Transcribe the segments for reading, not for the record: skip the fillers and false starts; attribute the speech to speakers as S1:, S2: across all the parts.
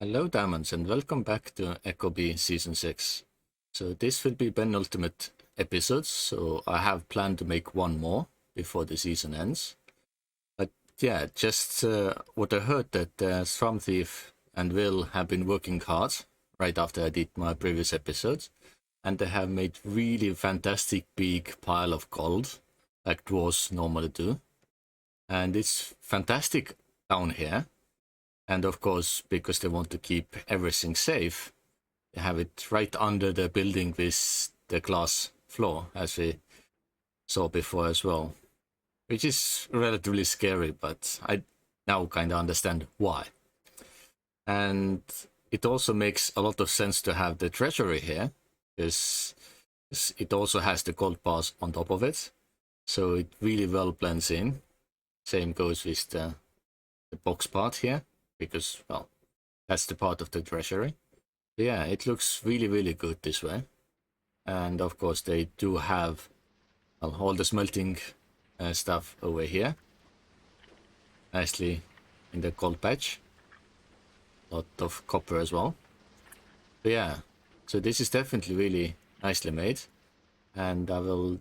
S1: Hello Diamonds and welcome back to Echo Bee Season 6. So this will be penultimate episode, so I have planned to make one more before the season ends. But yeah, just what I heard that Storm Thief and Will have been working hard right after I did my previous episodes, and they have made really fantastic big pile of gold, like dwarves normally do. And it's fantastic down here. And of course, because they want to keep everything safe, they have it right under the building with the glass floor, as we saw before as well. Which is relatively scary, but I now kind of understand why. And it also makes a lot of sense to have the treasury here, because it also has the gold bars on top of it. So it really well blends in. Same goes with the box part here, because, well, that's the part of the treasury. Yeah, it looks really, really good this way. And of course, they do have all the smelting stuff over here. Nicely in the gold patch. Lot of copper as well. But yeah, so this is definitely really nicely made. And I will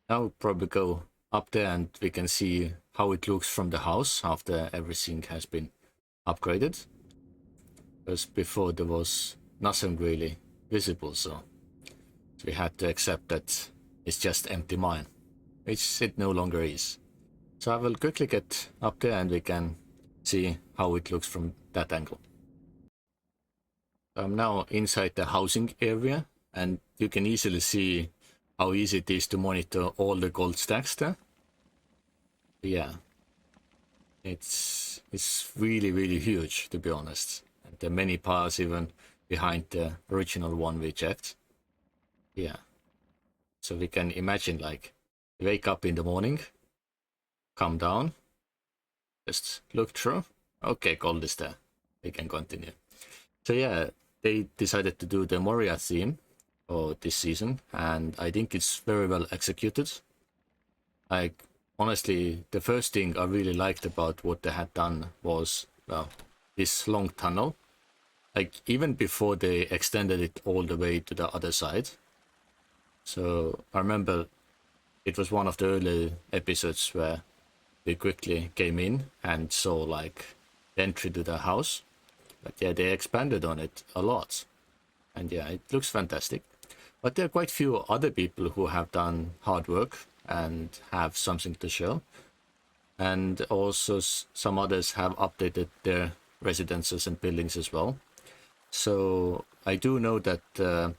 S1: now probably go up there and we can see how it looks from the house after everything has been upgraded. Because before there was nothing really visible, so we had to accept that it's just empty mine, which it no longer is. So I will quickly get up there and we can see how it looks from that angle. I'm now inside the housing area and you can easily see how easy it is to monitor all the gold stacks there. But yeah, it's really, really huge, to be honest. And there are many piles even behind the original one we checked. Yeah. So we can imagine, like, wake up in the morning, come down, just look through. Okay, gold is there. We can continue. So yeah, they decided to do the Moria theme for this season, and I think it's very well executed. Like, honestly, the first thing I really liked about what they had done was, well, this long tunnel. Like, even before they extended it all the way to the other side. So I remember it was one of the early episodes where we quickly came in and saw like the entry to the house. But yeah, they expanded on it a lot. And yeah, it looks fantastic. But there are quite few other people who have done hard work and have something to show. And also some others have updated their residences and buildings as well. So I do know that the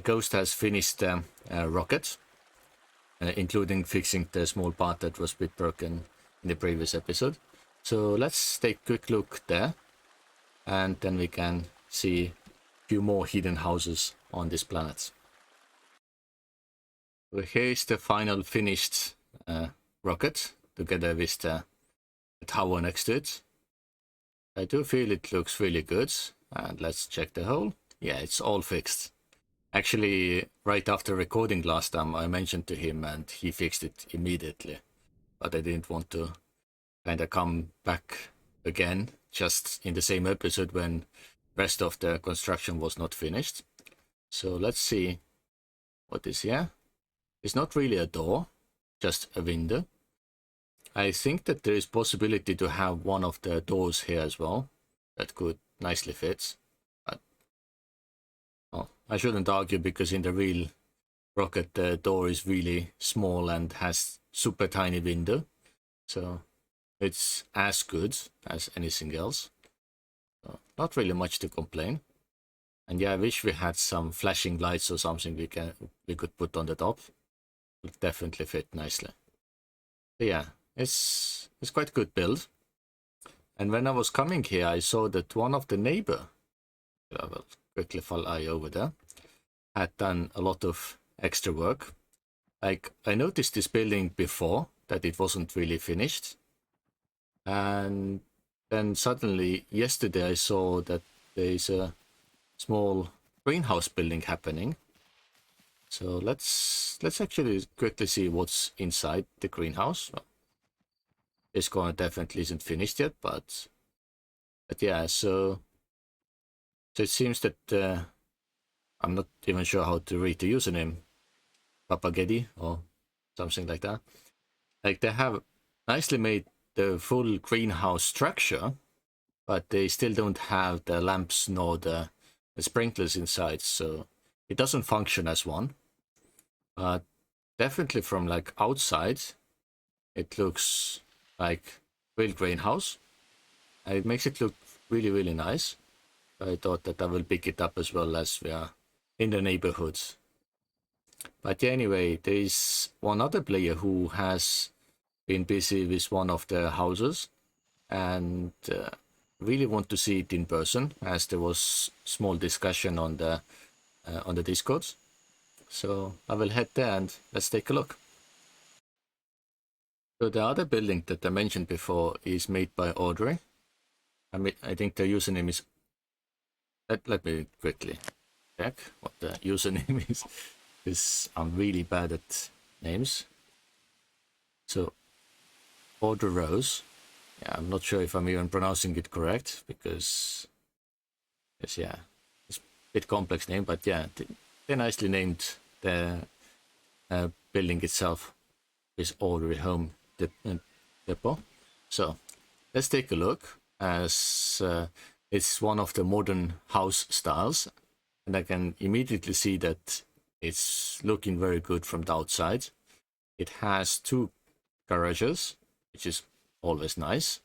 S1: Ghost has finished the rocket, including fixing the small part that was a bit broken in the previous episode. So let's take a quick look there, and then we can see a few more hidden houses on this planet. So here is the final finished rocket, together with the tower next to it. I do feel it looks really good, and let's check the hole. Yeah, it's all fixed. Actually, right after recording last time, I mentioned to him and he fixed it immediately. But I didn't want to kind of come back again, just in the same episode when rest of the construction was not finished. So let's see what is here. It's not really a door, just a window. I think that there is possibility to have one of the doors here as well. That could nicely fit. But well, I shouldn't argue because in the real rocket the door is really small and has super tiny window. So it's as good as anything else. So not really much to complain. And yeah, I wish we had some flashing lights or something we could put on the top. Would definitely fit nicely. But yeah, it's quite a good build. And when I was coming here, I saw that one of the neighbor, I will quickly fly over there, had done a lot of extra work. Like, I noticed this building before, that it wasn't really finished. And then suddenly, yesterday, I saw that there is a small greenhouse building happening. So let's actually quickly see what's inside the greenhouse. Well, this corner definitely isn't finished yet, but yeah, so So it seems that I'm not even sure how to read the username, Papagetti or something like that. Like they have nicely made the full greenhouse structure, but they still don't have the lamps nor the sprinklers inside, so it doesn't function as one. But definitely from like outside, it looks like real greenhouse, and it makes it look really, really nice. I thought that I will pick it up as well as we are in the neighborhood. But yeah, anyway, there is one other player who has been busy with one of the houses and really want to see it in person, as there was small discussion on the Discord. So I will head there and let's take a look. So the other building that I mentioned before is made by Audrey. I think the username is. Let me quickly check what the username is, because I'm really bad at names. So Audrey Rose. Yeah, I'm not sure if I'm even pronouncing it correct, because it's a bit complex name, but yeah, they nicely named the building itself with Audrey Home Depot. So let's take a look, as it's one of the modern house styles, and I can immediately see that it's looking very good from the outside. It has 2 garages, which is always nice,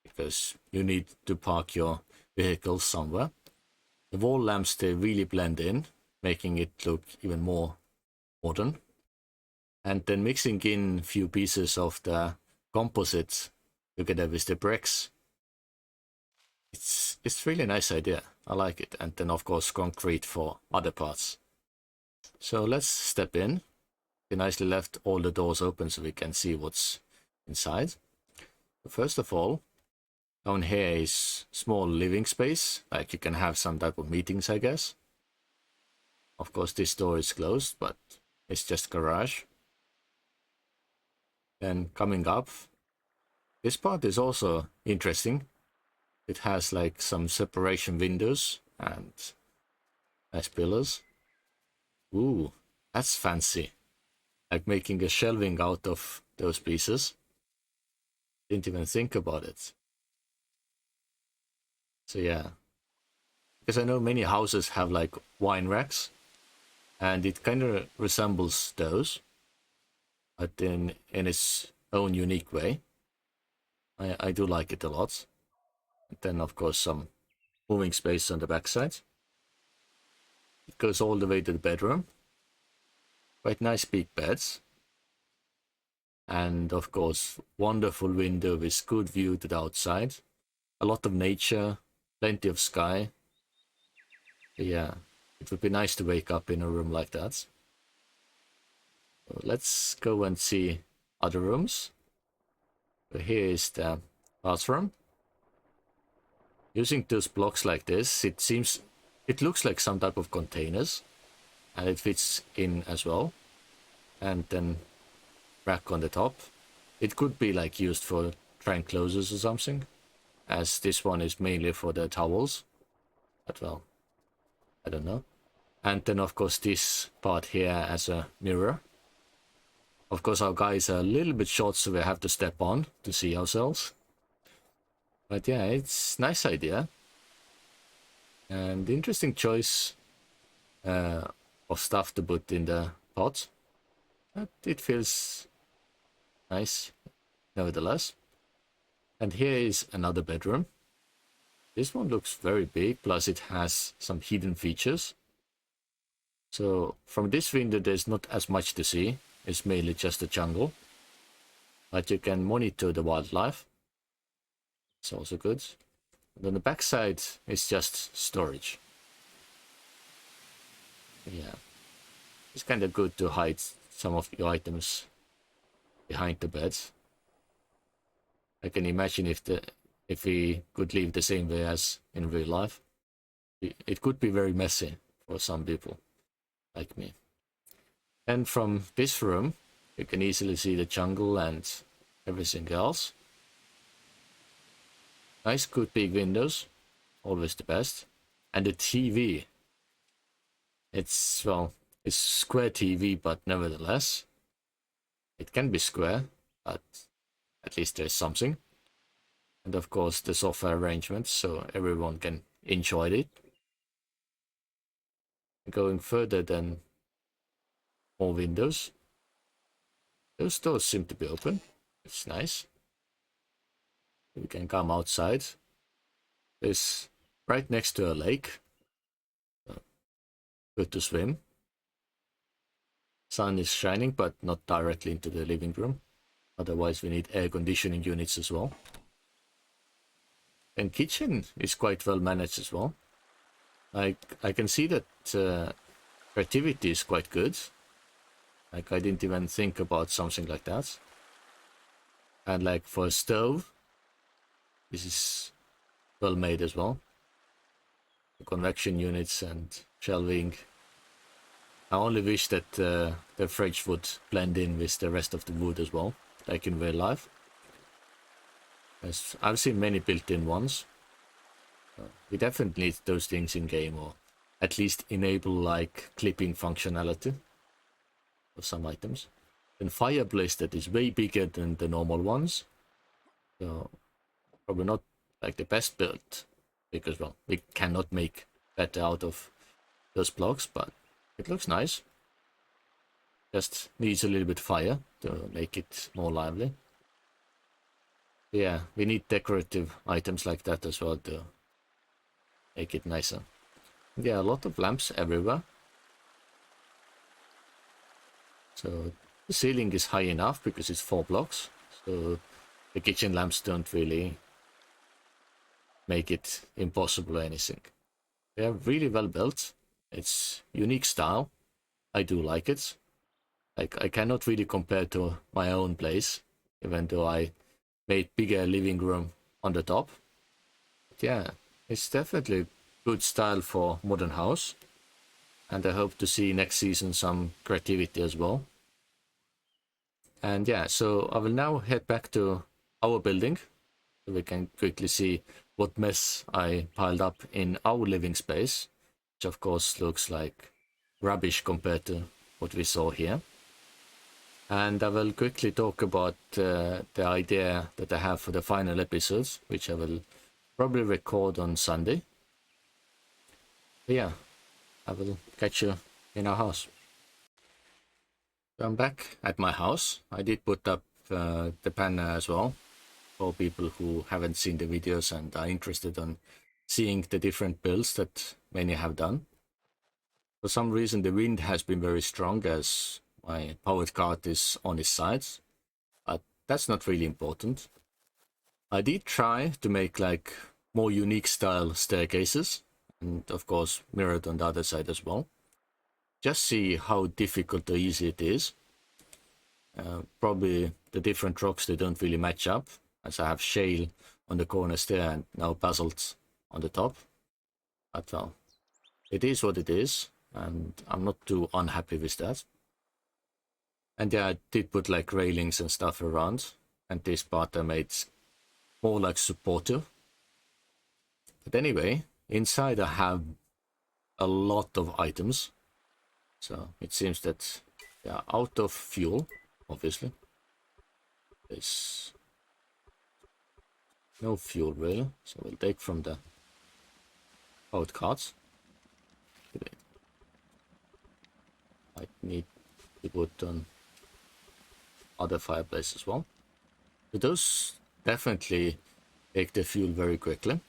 S1: because you need to park your vehicles somewhere. The wall lamps, they really blend in, making it look even more modern. And then mixing in a few pieces of the composite together with the bricks, it's really a nice idea. I like it. And then of course concrete for other parts. So let's step in. We nicely left all the doors open so we can see what's inside. First of all, down here is small living space, like you can have some type of meetings, I guess. Of course this door is closed, but it's just garage. Then coming up, this part is also interesting. It has like some separation windows and nice pillars. Ooh, that's fancy. Like making a shelving out of those pieces. Didn't even think about it. So yeah, because I know many houses have like wine racks, and it kind of resembles those, but in its own unique way. I do like it a lot. And then of course some moving space on the backside. It goes all the way to the bedroom. Quite nice big beds. And of course, wonderful window with good view to the outside. A lot of nature, plenty of sky. Yeah, it would be nice to wake up in a room like that. So let's go and see other rooms. So here is the bathroom. Using those blocks like this, it looks like some type of containers, and it fits in as well. And then rack on the top. It could be like used for trunk closers or something, as this one is mainly for the towels. But well, I don't know. And then of course this part here as a mirror. Of course our guys are a little bit short, so we have to step on to see ourselves. But yeah, it's nice idea. And interesting choice of stuff to put in the pot. But it feels nice nevertheless. And here is another bedroom. This one looks very big, plus it has some hidden features. So from this window there's not as much to see. It's mainly just a jungle. But you can monitor the wildlife. It's also good. And on the back side is just storage. Yeah. It's kind of good to hide some of your items behind the beds. I can imagine if we could live the same way as in real life, it could be very messy for some people like me. And from this room, you can easily see the jungle and everything else. Nice, good big windows, always the best. And the TV, it's, well, it's square TV, but nevertheless, it can be square, but at least there's something. And of course the sofa arrangement, so everyone can enjoy it. Going further, then more windows. Those doors seem to be open. It's nice. We can come outside. It's right next to a lake. Good to swim. Sun is shining, but not directly into the living room. Otherwise we need air conditioning units as well. And kitchen is quite well managed as well. Like, I can see that creativity is quite good. Like, I didn't even think about something like that. And like for a stove, this is well made as well. The convection units and shelving. I only wish that the fridge would blend in with the rest of the wood as well, like in real life. As I've seen many built-in ones. We definitely need those things in game, or at least enable like clipping functionality of some items. And fireplace that is way bigger than the normal ones. So probably not like the best built, because well, we cannot make better out of those blocks, but it looks nice. Just needs a little bit fire to make it more lively. Yeah, we need decorative items like that as well to make it nicer. Yeah, a lot of lamps everywhere. So the ceiling is high enough because it's 4 blocks. So the kitchen lamps don't really make it impossible or anything. They are really well built. It's unique style. I do like it. Like, I cannot really compare to my own place, even though I made bigger living room on the top. But yeah, it's definitely good style for modern house. And I hope to see next season some creativity as well. And yeah, so I will now head back to our building so we can quickly see what mess I piled up in our living space, which of course looks like rubbish compared to what we saw here. And I will quickly talk about the idea that I have for the final episodes, which I will probably record on Sunday. But yeah, I will catch you in our house. So I'm back at my house. I did put up the banner as well for people who haven't seen the videos and are interested in seeing the different builds that many have done. For some reason the wind has been very strong as my powered cart is on its sides, but that's not really important. I did try to make like more unique style staircases, and of course mirrored on the other side as well. Just see how difficult or easy it is. Probably the different rocks, they don't really match up, as I have shale on the corners there and now basalt on the top. But well, it is what it is, and I'm not too unhappy with that. And yeah, I did put like railings and stuff around, and this part I made more like supportive. But anyway, inside I have a lot of items. So it seems that they are out of fuel, obviously. There's no fuel really, so we'll take from the powered carts. I need to put on other fireplace as well. So those definitely take the fuel very quickly,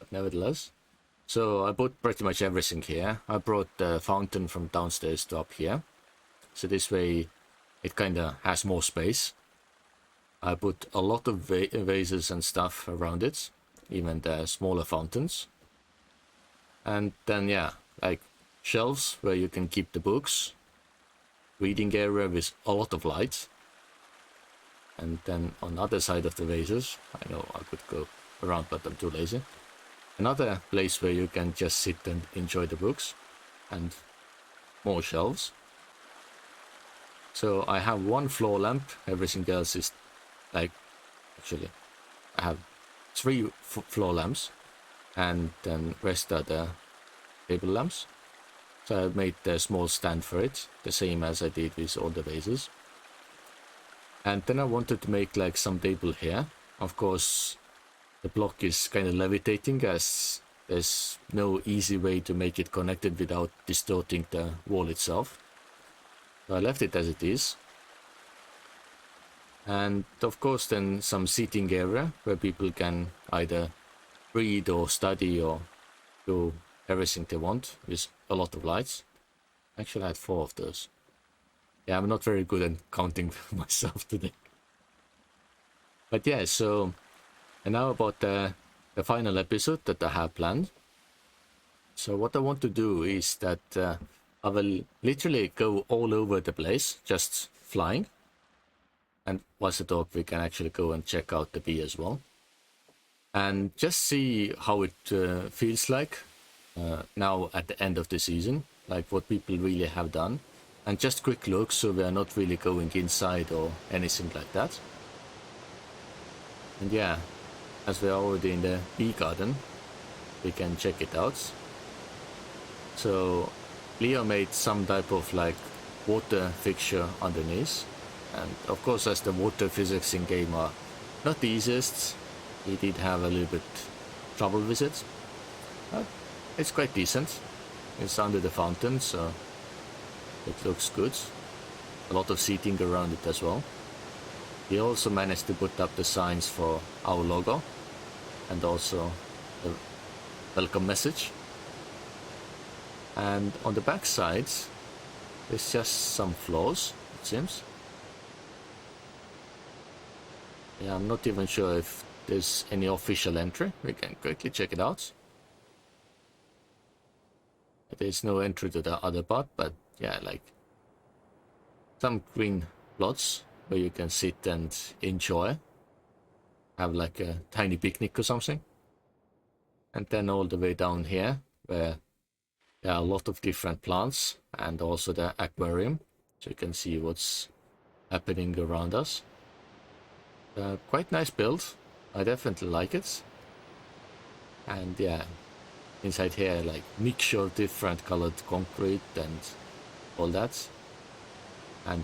S1: but nevertheless. So I put pretty much everything here. I brought the fountain from downstairs to up here, so this way it kinda has more space. I put a lot of vases and stuff around it, even the smaller fountains. And then yeah, like shelves where you can keep the books, reading area with a lot of light. And then on the other side of the vases, I know I could go around but I'm too lazy, another place where you can just sit and enjoy the books, and more shelves. So I have one floor lamp, everything else is like, actually I have 3 floor lamps, and then rest are the table lamps. So I made a small stand for it, the same as I did with all the vases. And then I wanted to make like some table here. Of course, the block is kind of levitating as there's no easy way to make it connected without distorting the wall itself. So I left it as it is. And of course then some seating area where people can either read or study or do everything they want with a lot of lights. Actually I had 4 of those. Yeah, I'm not very good at counting myself today. But yeah, so and now about the final episode that I have planned. So what I want to do is that I will literally go all over the place, just flying. And whilst I talk, we can actually go and check out the bee as well. And just see how it feels like now at the end of the season, like what people really have done. And just quick look, so we are not really going inside or anything like that. And yeah, as we are already in the bee garden, we can check it out. So Leo made some type of like water fixture underneath. And of course, as the water physics in game are not the easiest, he did have a little bit trouble with it. But it's quite decent. It's under the fountain, so it looks good. A lot of seating around it as well. He also managed to put up the signs for our logo and also the welcome message. And on the back side, there's just some flaws, it seems. Yeah, I'm not even sure if there's any official entry. We can quickly check it out. There's no entry to the other part, but yeah, like some green plots where you can sit and enjoy. Have like a tiny picnic or something. And then all the way down here, where there are a lot of different plants and also the aquarium, so you can see what's happening around us. Quite nice build. I definitely like it. And yeah, inside here, like mixture of different colored concrete and all that. And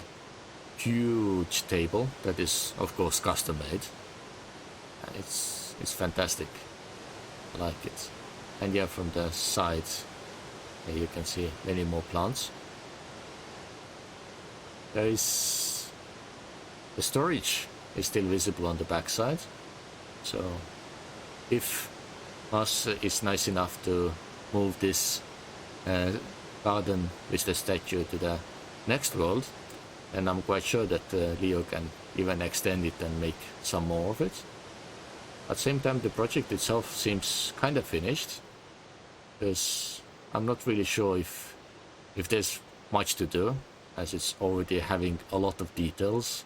S1: huge table that is of course custom made. And it's fantastic. I like it. And yeah, from the sides, you can see many more plants. There is the storage is still visible on the backside. So if Mars is nice enough to move this garden with the statue to the next world, then I'm quite sure that Leo can even extend it and make some more of it. At the same time, the project itself seems kind of finished, because I'm not really sure if there's much to do, as it's already having a lot of details.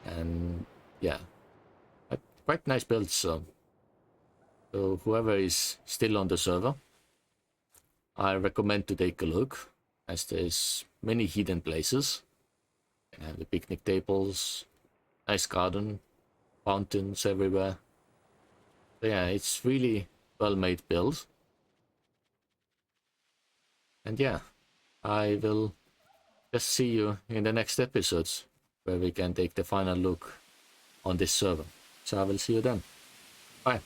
S1: And yeah, a quite nice build. So whoever is still on the server, I recommend to take a look, as there's many hidden places. You have the picnic tables, nice garden, fountains everywhere. So yeah, it's really well made build. And yeah, I will just see you in the next episodes, where we can take the final look on this server. So I will see you then. Bye.